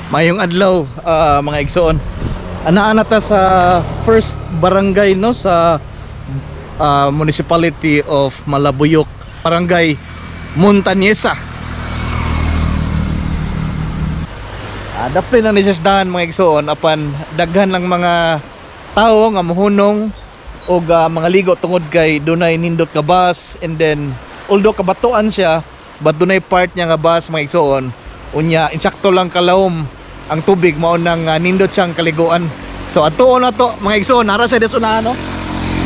Mayong adlaw, mga igsoon. Anaa ta sa first barangay no sa municipality of Malabuyok, barangay Montañesa. Dapli na nisasdahan mga igsoon apan daghan lang mga tao nga mohunong o mga ligo tungod kay dunay nindot nga bus, and then although kabatuan siya but dunay part niya nga bus mga igsoon, unya insakto lang kalawom ang tubig mao nang nindot siyang kaliguan. So atuon na to mga igsoon, nara siya desunahan no.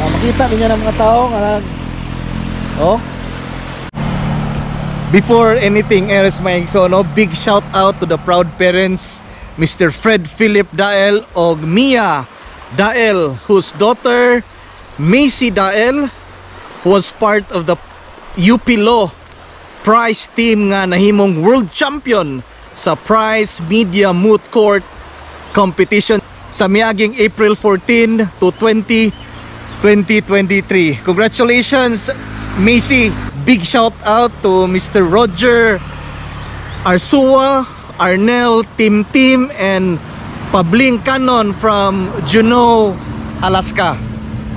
Makita niyo ng mga tao nga oh. Before anything else mga igsoon, no, big shout out to the proud parents, Mr. Fred Philip Dael og Mia Dael, whose daughter Macy Dael was part of the UP Law prize team nga nahimong world champion sa prize media moot court competition sa miaging April 14 to 20, 2023. Congratulations Macy. Big shout out to Mr. Roger Arsua, Arnel Tim and Pabling Canon from Juneau, Alaska.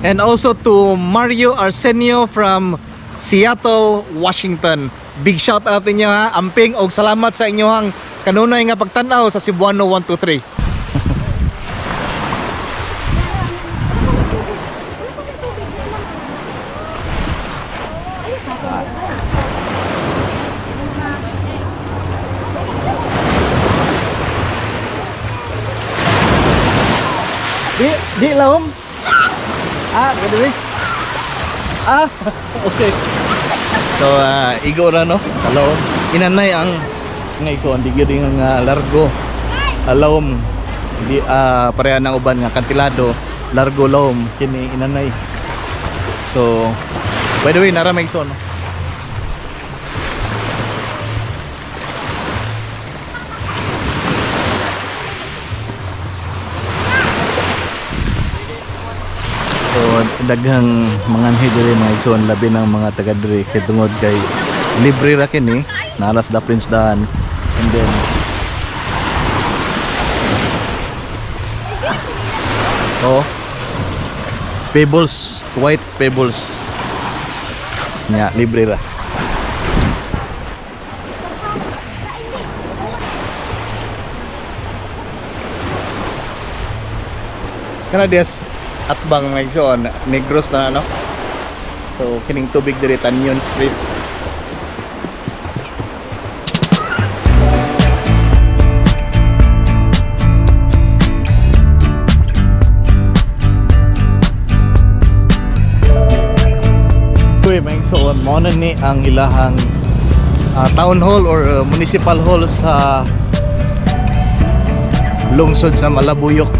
And also to Mario Arsenio from Seattle, Washington. Big shout out inyo ha, amping og salamat sa inyohang kanunay nga pagtanaw sa Cebuano 123. Di lahom. Gede. Okay. So igo ra no. Alawom. Inanay ang nga igsoon di gyud nga largo. Alawom. Di pareha nang uban nga kantilado, largo lawom kini inanay. So by the way nara may igsoon no. So daghang manganhi diri mga igsoon, labi ng mga taga diri kay tungod kay libre ra kini nalas da Prince daan, and then pebbles, white pebbles nya libre ra. Kana dias atbang mga igsoon, Negros na no. So kining tubig diri Tanyon Street. Uy mga igsoon, mao na ni ang ilahang town hall or municipal hall sa lungsod sa Malabuyok.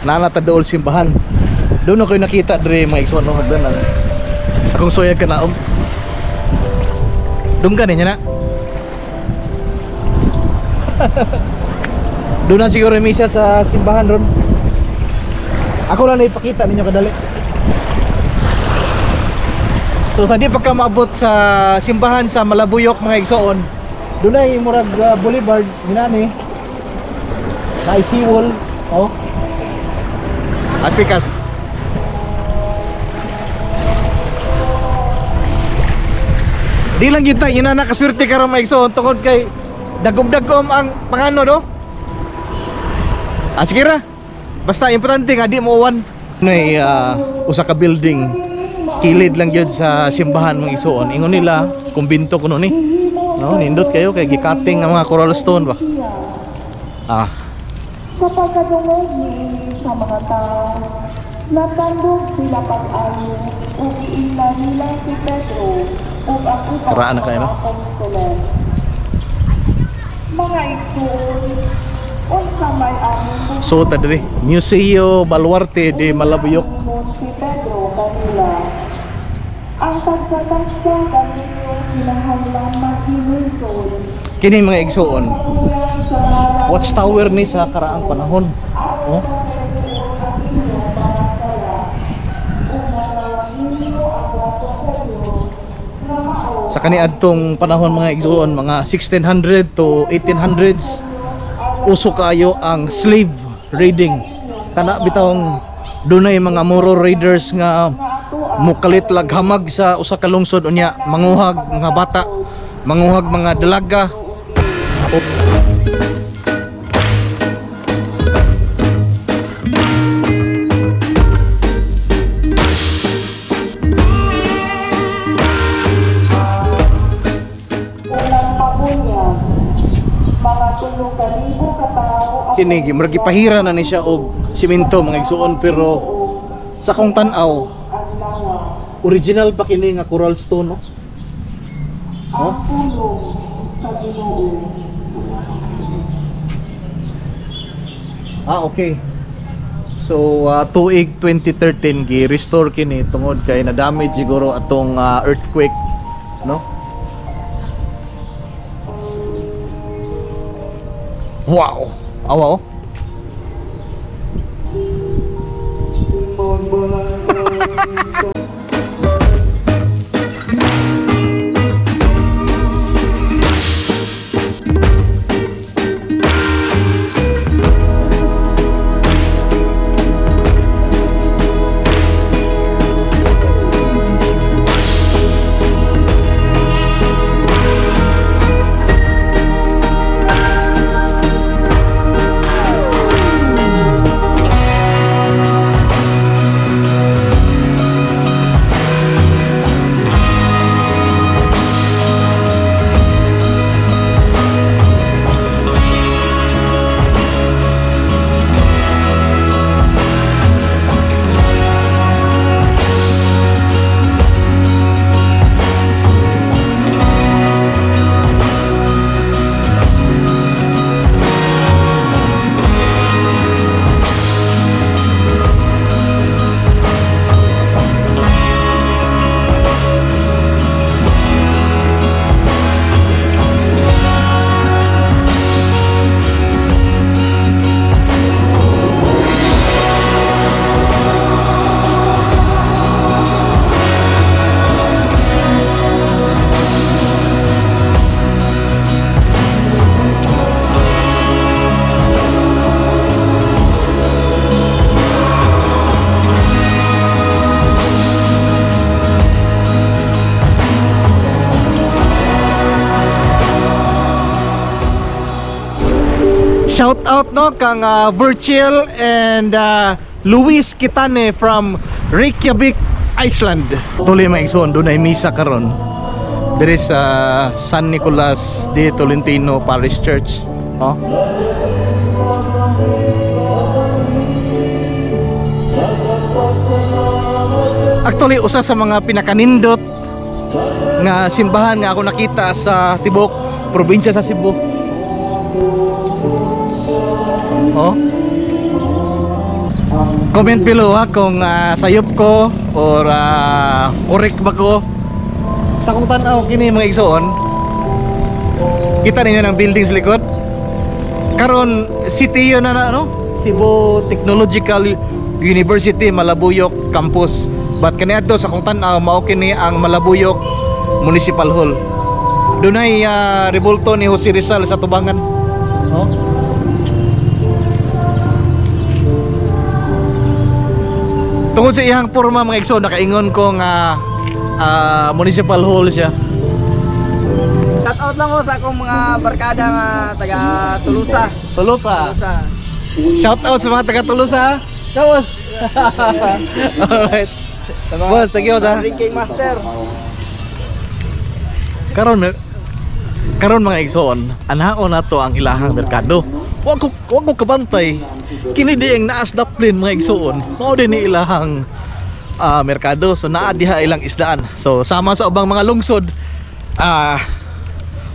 Nalata dool simbahan. Doon ako nakita dre mga igsoon no, hagdan lang. Akong soyag ka naom. Doon ka niya na. Doon na siguro misa sa simbahan ron. Ako lang na ipakita ninyo kadali. So sa di pagka maabot sa simbahan sa Malabuyok mga igsoon, doon ay murag boulevard ginani. Na seawall, oh. Aspikas. Di lang yun tayo, na nakaswerte ka rin maigsoon tungkol kay dagom-dagom ang pangano do. Sige ra. Basta importante nga di mo uwan. May usa ka building kilid lang yun sa simbahan mga igsoon. Ingon nila kumbinto kuno ni. No, nindot kayo kay gikating ang mga coral stone ba. Sa pagkadungog sa mga tao, natandog sila pag-ayo o iila nila si Pedro ug ang iba Karaan na kayo, no? apostoles. Mga igsoon, unsa may among So tadiri Museo Baluarte de Malabuyok. si Pedro kanila. Ang tagsa-tagsa kanino kinahanglan maghinuson. Kini mga igsoon. Watchtower ni sa karaang panahon. Oh. Sa kaniadtong panahon mga igsoon, mga 1600 to 1800s, uso kaayo ang slave raiding. Kana bitawng dunay mga Moro raiders nga mukalit laghamag sa usa ka lungsod unya, manguhag mga bata, manguhag mga dalaga. Kini gimragi pahira na ni siya og simento mga igsuon, pero sa kong tan-aw original pa kini nga coral stone, no? Oh? Okay. So tuig 2013 gi-restore kini tungod kay na damage siguro atong earthquake, no? Wow. Awa, oh. Shout out no kang Virgil and Luis Kitane from Reykjavik, Iceland. Tuloy mga igsoon, doon ay misa karon. There is San Nicolas de Tolentino Parish Church. Oh. Actually, usa sa mga pinakanindot nga simbahan nga ako nakita sa tibok probinsya sa Cebu. Oh. Comment below kung sayop ko or correct ba ko. Sa kung tanaw kini mga igsoon, kita ninyo ng buildings likod. Karon city yun na no? Cebu Technological University Malabuyok Campus. But kaniadto sa kung tanaw mao kini ang Malabuyok Municipal Hall. Dunay rebulto ni Jose Rizal sa tubangan. Oh. Tungkol sa iyang porma mga igsoon, nakaingon ko nga municipal hall siya. Shout out lang mo sa akong mga barkada nga taga Tulusa. Tulusa. Shout out sa mga taga Tulusa. Boss. Alright. Boss, thank you sa Drinking Master. Karon mga igsoon, anaon nato ang ilahang merkado. Wag ko kabantay. Kini di ang naas daplin mga igsoon. Mao din ni ilahang merkado. So naa diha ilang isdaan. So sama sa ubang mga lungsod,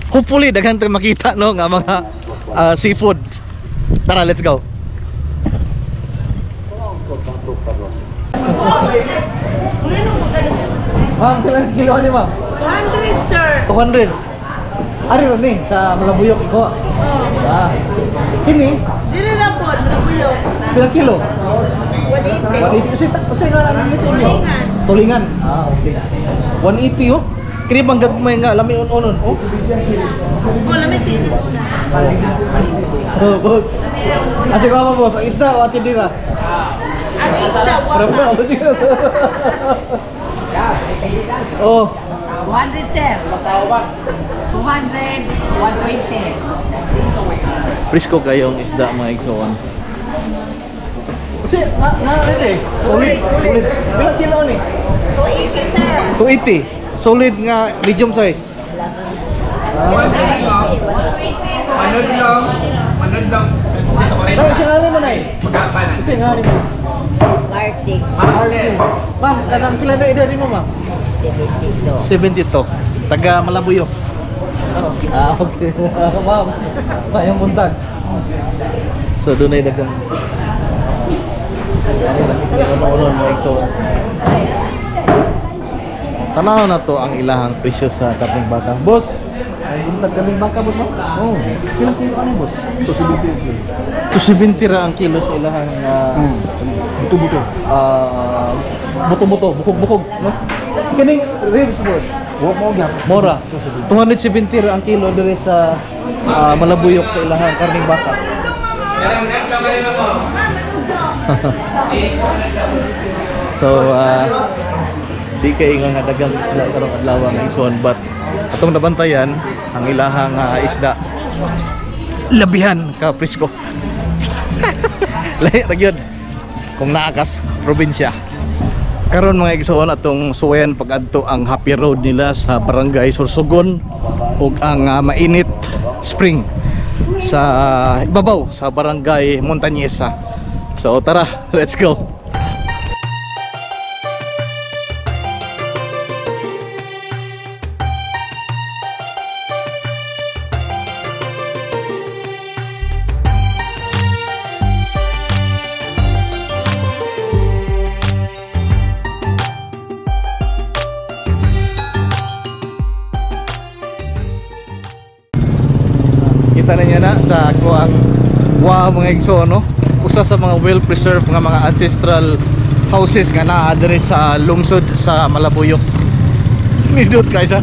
hopefully daghan tayong makita no nga mga seafood. Tara, let's go. Ma'am, kailan kilo ni ma'am? 200, sir. 200. Ari ron ni sa Malabuyok iko. Kini Dili na po, nabuyo. pila kilo? 180. 180 kasi nga lang sa inyo. Tulingan. Tulingan. Okay. 180 oh. Kini bang gagmay nga lami unon oh. Wala may sino. Oh, good. Asa ko ba boss? Ang isda o atin din ah. Ang isda, Parang wala. Oh. 100 sir. 200, 120. Presko kayong isda mga igsoon. Kasi na eh. Solid. Pila kilo ni? 280, sir. 280. Solid nga medium size. Manod lang. Ay, singali mo na eh. Singali mo. Martik. Ma'am, kanang pila na edad mo ma'am? 72. Taga Malabuyok. Okay. Ma'am. Mayang buntag. So doon ay dagang. Ano lang ito mga igsoon. Tanaw na to ang ilahang presyo sa karning baka. Boss, ay buntag karning baka boss mo? Oh, ilang kilo ano boss? 270 ra ang kilo sa ilahang buto-buto. Buto-buto, bukog-bukog, no? Kining ribs boss. Mo gyap. Mora. 270 ra ang kilo diri sa Malabuyok sa ilahang karning baka. So di kay nga dagang isda karong adlaw nga isuon, but atong nabantayan ang ilahang isda labihan ka presko. Lahi ra gyud kung naakas probinsya. Karon mga igsoon atong suwayan pag-adto ang Happy Road nila sa Barangay Sorsogon ug ang mainit spring sa ibabaw sa Barangay Montañesa. So tara, let's go. Kita na niya na sa ako ang mga igsoon, no? Usa sa mga well-preserved mga ancestral houses nga naa diri sa lungsod sa Malabuyok. Nindot kaysa.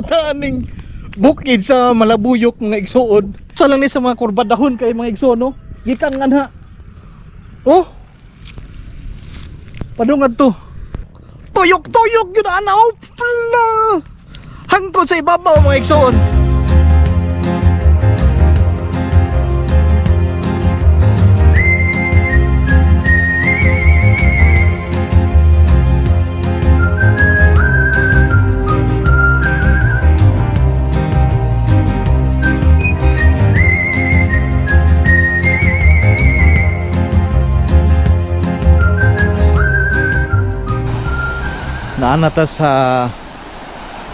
Daaning bukid sa Malabuyok mga igsoon. Sa lang ni sa mga kurbadahon kay mga igsoon, no? Gikan nga na. Oh. Padungad to. Tuyok-tuyok yun ana. Oh, pala. Hangtod sa ibabaw mga igsoon. Naanata sa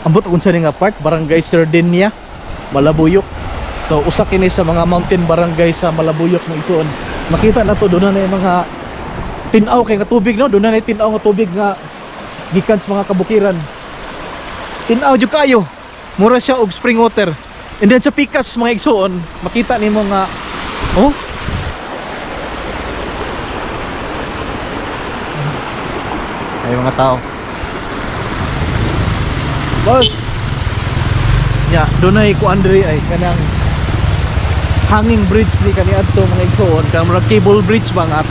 ambot unsa ni nga part Barangay Sardinia, Malabuyok. So usa kini sa mga mountain barangay sa Malabuyok mo ituon. Makita na to doon na yung mga Tinaw kay nga tubig no, doon na tinaw nga tubig nga gikan sa mga kabukiran. Tinaw jud kayo. Mura siya og spring water. And then sa pikas mga igsoon, makita nimo nga oh. Ay mga tao. Boss. Ya, dunay ko Andre ay kanang hanging bridge ni kani adto mga igsoon, kanang murag cable bridge ba nga.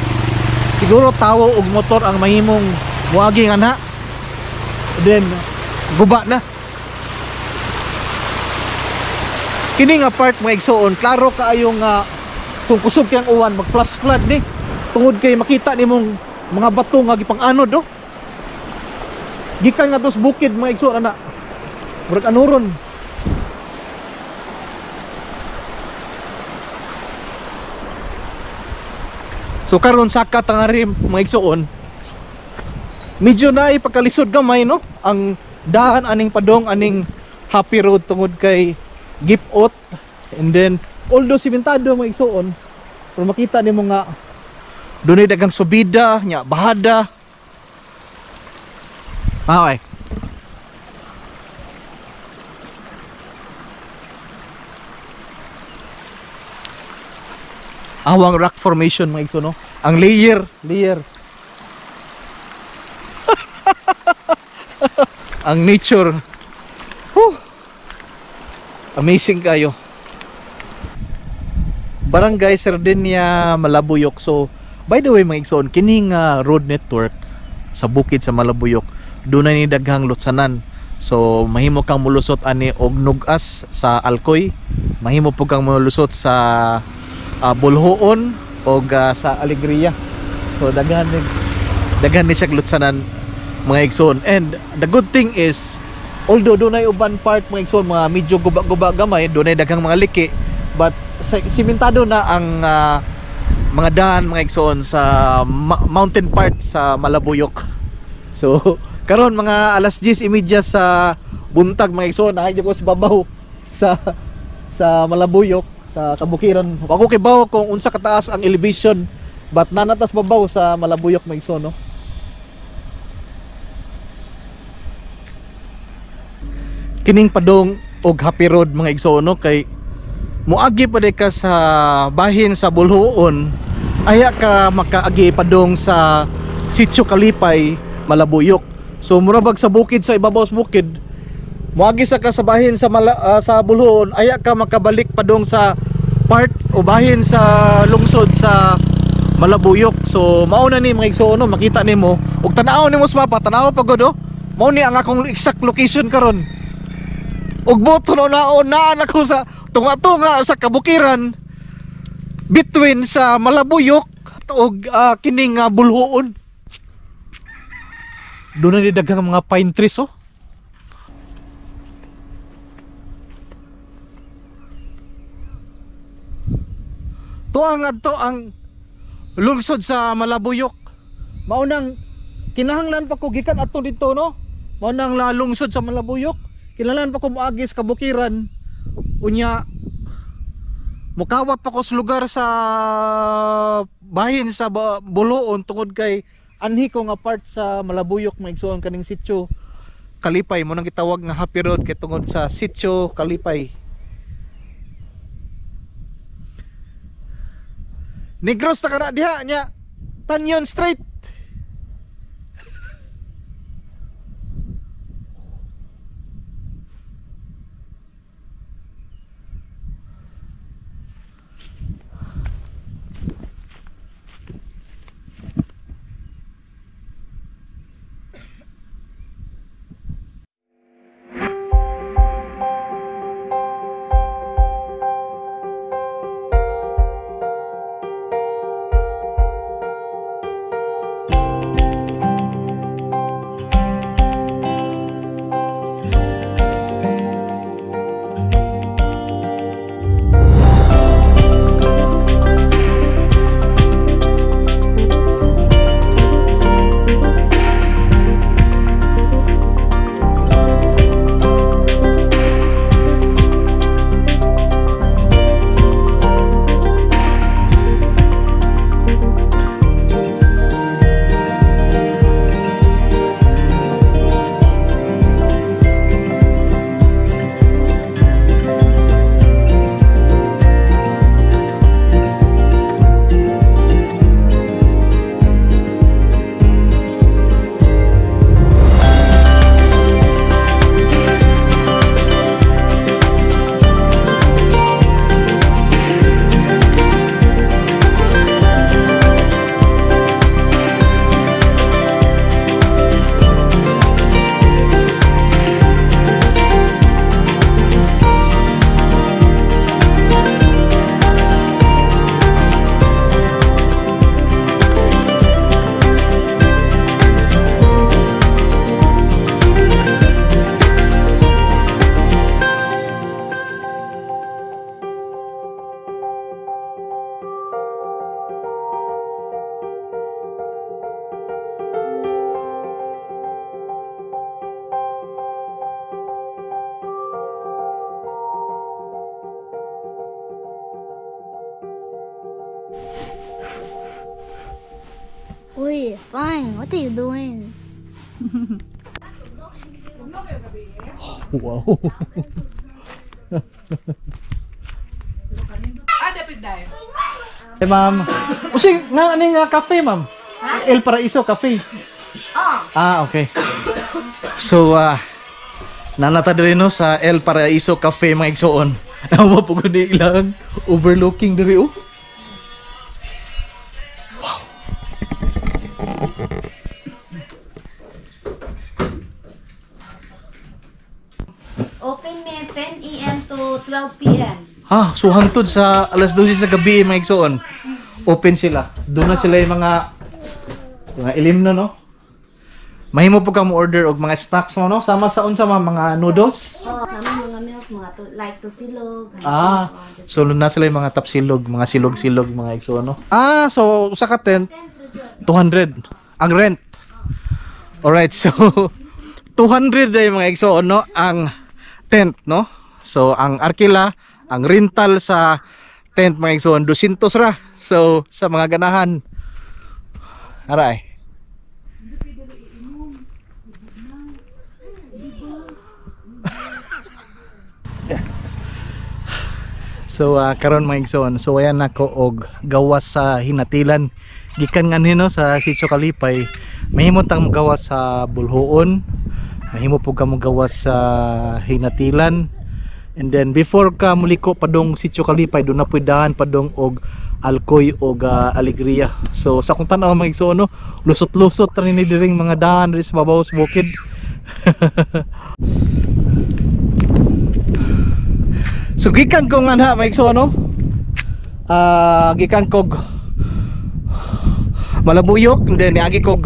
Siguro tawo og motor ang mahimong muagi nga na. Then guba na. Kini nga part mga igsoon, klaro kaayo nga kung kusog kang uwan mag flash flood ni. Tungod kay makita nimong mga bato nga gipang-anod do. Gikan nga tos bukid mga igsoon ana. Murag anuron. So karon saka tangarim mga igsoon. Medyo na ipagkalisod gamay no ang daan aning padong aning happy road tungod kay gipot, and then although simentado mga igsoon, pero makita nimo nga dunay daghang subida nya bahada. Okay. Awang rock formation mga igsoon no. Ang layer. Ang nature. Whew. Amazing kayo. Barangay Sardinia, Malabuyok. So, by the way mga igsoon, kining road network sa bukid sa Malabuyok, doon na ni daghang lutsanan. So, mahimo kang mulusot ani og Nugas sa Alcoy, mahimo po kang mulusot sa Bulhoon o sa Alegria. So daghan ni siya lutsanan mga igsoon. And the good thing is, although doon ay uban part mga igsoon, mga medyo guba-guba gamay, doon ay daghang mga liki, but simentado na ang mga daan mga igsoon sa mountain part sa Malabuyok. So karon mga alas 10:30 sa buntag mga igsoon, ay ko sa babaw sa Malabuyok, sa kabukiran. Ako kibaw kung unsa kataas ang elevation, but nanatas babaw sa Malabuyok mga igsoon no. Kining padong og happy road mga igsoon no, kay muagi pa ka sa bahin sa Bulhoon, aya ka makaagi padong sa Sitio Kalipay, Malabuyok. So murabag sa bukid, sa ibabaw sa bukid, muagi sa kasabahin sa Bulhoon, aya ka makabalik padong sa part o bahin sa lungsod sa Malabuyok. So mao na ni mga igsoon no, makita nimo ug tan-aw nimo sa mapa, tan-aw pagod oh. Mao ni ang akong exact location karon. Ug boto no naan ako sa tunga-tunga sa kabukiran between sa Malabuyok ug kining Bulhoon. Doon na daghang mga pine trees oh. To ang lungsod sa Malabuyok. Maunang kinahanglan pa ko gikan ato dito no. Maunang lungsod sa Malabuyok. Kinahanglan pa ko moagi sa kabukiran. Unya mukawat pa ko sa lugar sa bahin sa Bulhoon tungod kay anhi ko nga part sa Malabuyok maigsoon kaning Sitio Kalipay. Mo nang gitawag nga happy road kay tungod sa Sitio Kalipay. Negros na kana diha nya Tanyon Street. Daddy, fine. What are you doing? Wow. Eh, ma'am. Kasi nga ano nga cafe, ma'am? El Paraiso Cafe. Ah, okay. So, nanata diri no sa El Paraiso Cafe mga igsoon. Nawa po gud ilang overlooking diri oh. Open me 10 a.m. to 12 p.m. Ha, so hangtod sa alas 12 sa gabi mga igsoon. Open sila. Doon na sila yung mga ilimno no. Mahimo po ka mo order og mga snacks mo no. Sama sa unsa mga noodles. Oh, sama mga meals, like tusilog. Ah, so na sila yung mga tapsilog, mga silog-silog mga igsoon no. Ah, so usa ka tent 200 ang rent. Alright, so 200 ay mga igsoon no ang tent no. So ang arkila, ang rental sa tent mga igsoon 200 ra. So sa mga ganahan. Aray. So karon mga igsoon, so ayan nako og gawas sa hinatilan gikan nganhi no sa Sitio Kalipay. Mahimo tang gawas sa bulhoon, mahimo po ka mo gawas sa hinatilan, and then before ka muliko padong Sitio Kalipay do na puy dahan padong og Alcoy og Alegria. So sa kung tan-aw mga igsoon no, lusot-lusot ra ni diring mga dahan diri sa babaw sa bukid. So gikan ko nga na maigso ano, gikan kog Malabuyok, and then niagi kog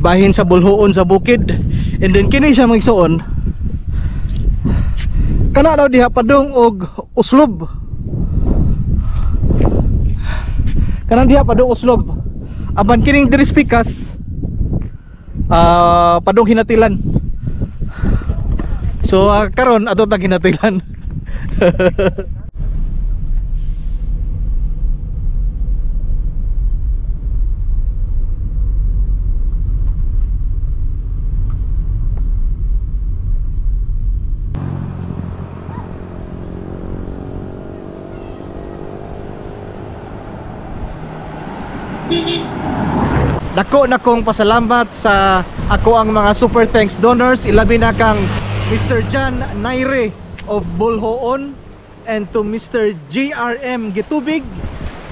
bahin sa bulhoon sa bukid, and then kini siya maigsoon kana daw diha padong og uslob, kanang diha padong uslob aban kining diri spikas padong hinatilan. So karon ato tag hinatilan. Dako na kong pasalamat sa ako ang mga super thanks donors, ilabi na kang Mr. John Naire of Bulhoon, and to Mr. GRM Gitubig,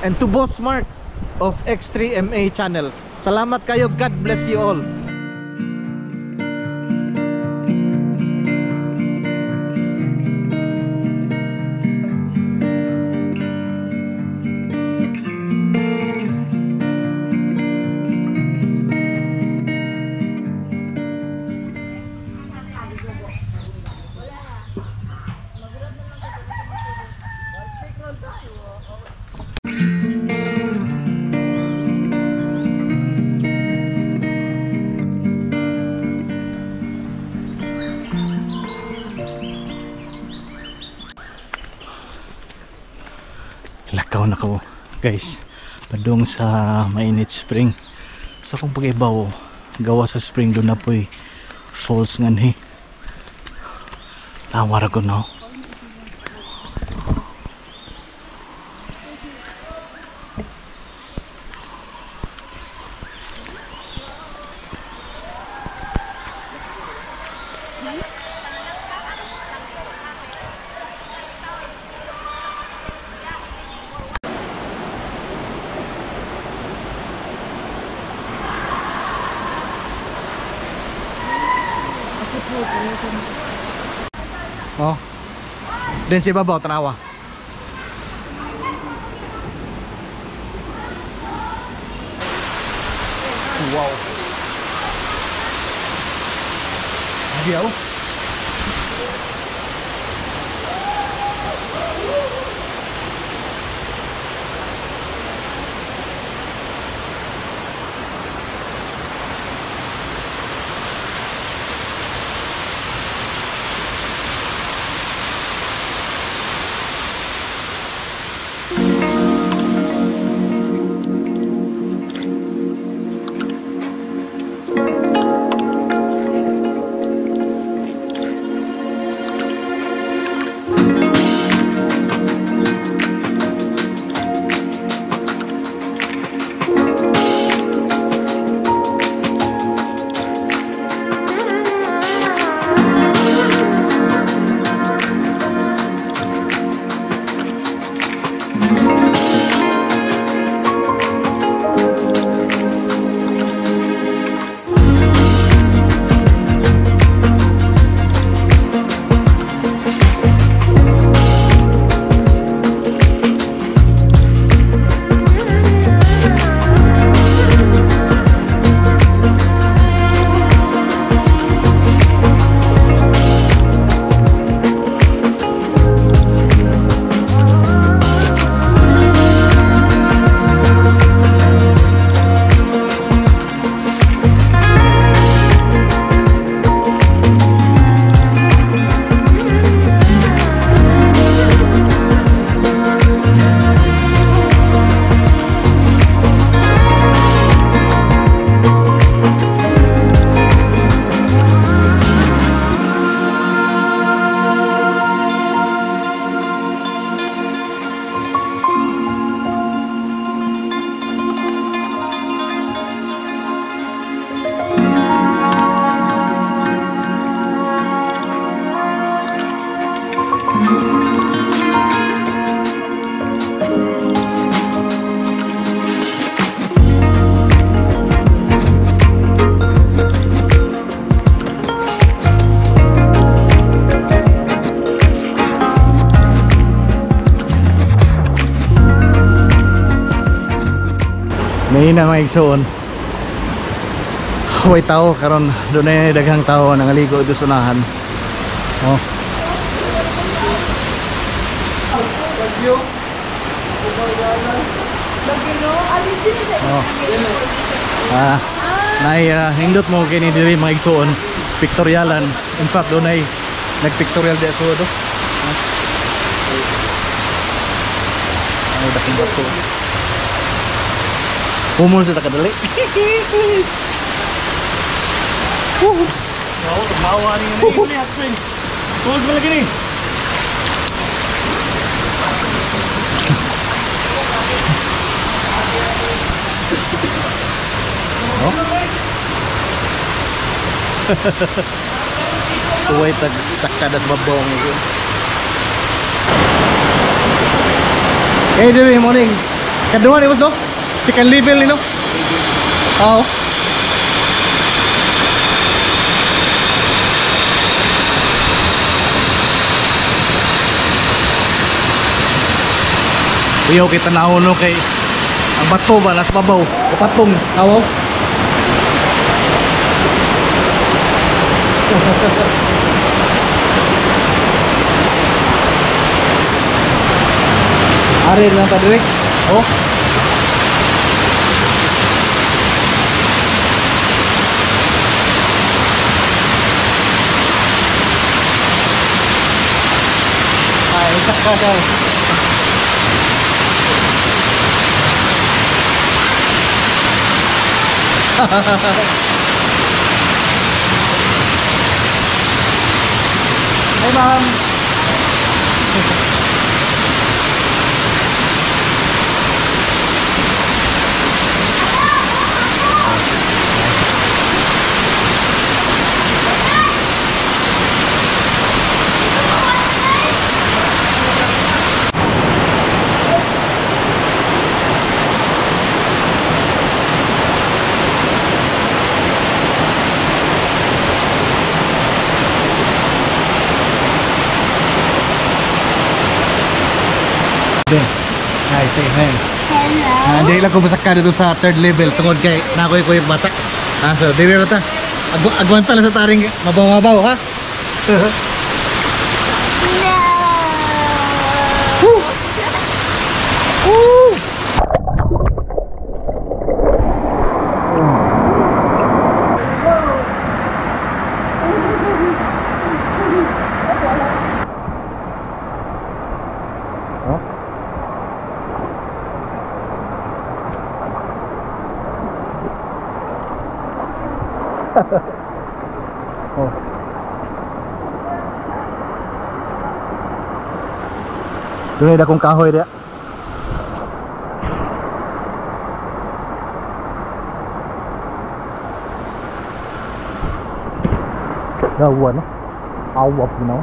and to Boss Mark of X3MA channel. Salamat kayo, God bless you all. Lakaw na ko guys padung sa mainit spring. So kung pag-ibaw gawa sa spring doon na po'y falls nganhi tawara ko no. Oh. Din si babaw tanawa. Wow. Adiaw. Ngayon na mga igsoon. Huwag tao karon doon na daghang tao nangaligo ito sunahan. Oh. Oh. Hindot mo kini diri mga igsoon pictorialan. In fact doon ay nagpictorial di ako do. Ay daking bato. Pumul sa takadali. Wow, tumawa ni ni husband. Huwag mo lagi ni. Oh. Suway tag sakada sa babaw ngayon. Hey, diri morning. Kadua ni boss no? Chicken level ni no? Oo. Uyaw kita naon no kay ang bato ba nasa babaw, kapatong, awo. Ari lang ta direk. Oh. Ay, sakka ka. Hey ma'am. Hi, say hi. Hello. Hindi lang ko masaka dito sa third level tungod kay nakoy ko yung bata. So dili ra ta. Agwanta lang sa taring mabaw-mabaw ha. Woo! Woo! Oh. Doon ay dakong kahoy dia. Gawa no. Awap no.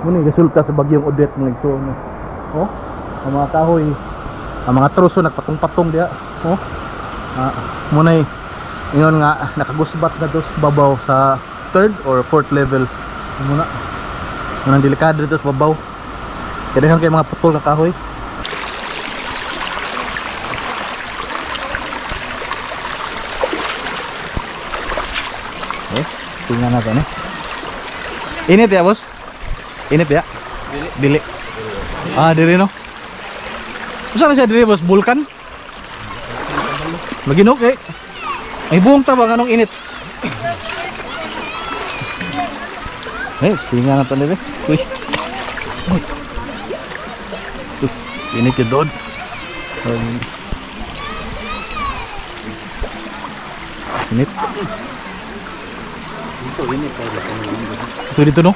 Muna resulta sa bagyong Odette ng igsoon. Oh, ang mga kahoy, ang mga truso nagpatong-patong dia. Oh. Muna ingon nga nakagusbat na to sa babaw sa 3rd or 4th level. Muna munang delikado dito sa babaw. Kaya kay mga putol na kahoy. Tingnan natin Init ya bos? Init ya? Dili. Dili no? Saan siya dili bos? Vulkan? Lagi no kay ay buong tabang anong init. Tingnan natin dili. Uy. Init yung doon. Init. Dito no?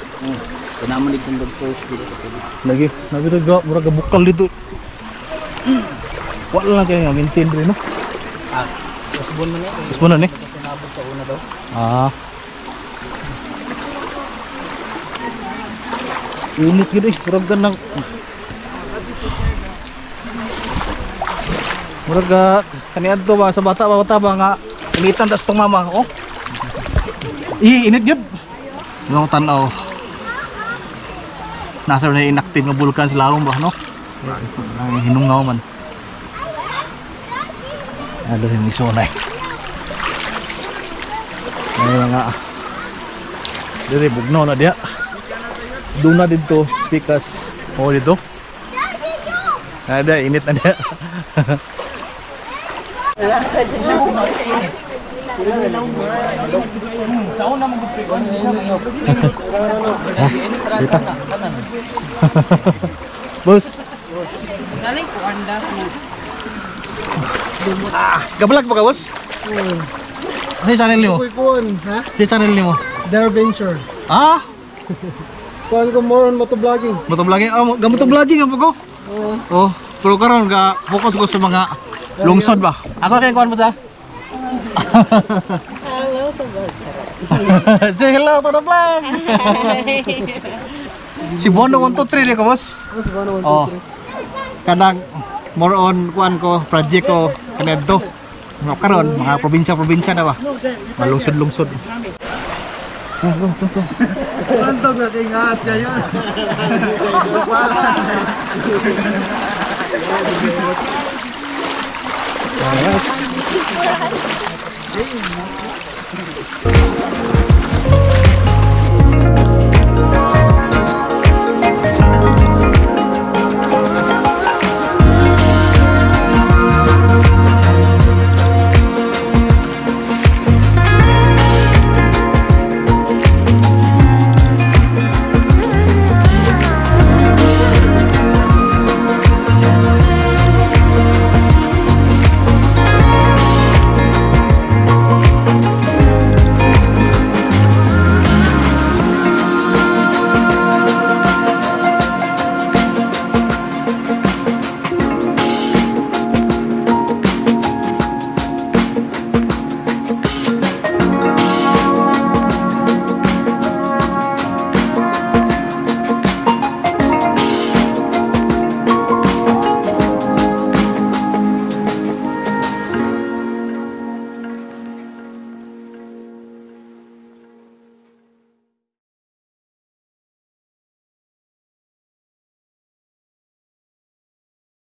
Kanaman dito ng first dito. Lagi ito murag bukal dito. Wala lang kayo maintain rin no? Kasbon man yan. Kasbon na ni? Sinabot sa una daw. Init yun murag ka ng murag kaniad to ba sa bata ba nga initan tas tong mama. Oh init yun mga tanaw nasa na inactive nga bulkan sa lawom ba no? Hinungaw man Ada yang isonay. May mga diri bugnaw na dia. Doon na dito pikas. Oh dito. Ada init na dia. Bos. Gabalag pa ka, boss? Ano yung channel mo? Ha? Si channel mo? Their venture. Ah? Kuhan ko more on motovlogging. Motovlogging? Oh, motovlogging ang ko? Oh, pero karon ga focus ko sa mga lungsod ba? Ako kay kuan mo sa? Hello sa vlog. Say hello to the vlog. Si Bono 123 ni ko, boss. Oh. Kanang more on kuan ko, project ko kanadto. Mga karon, mga probinsya-probinsya na ba? Malungsod-lungsod. Mantap na ingat kayo. Alright.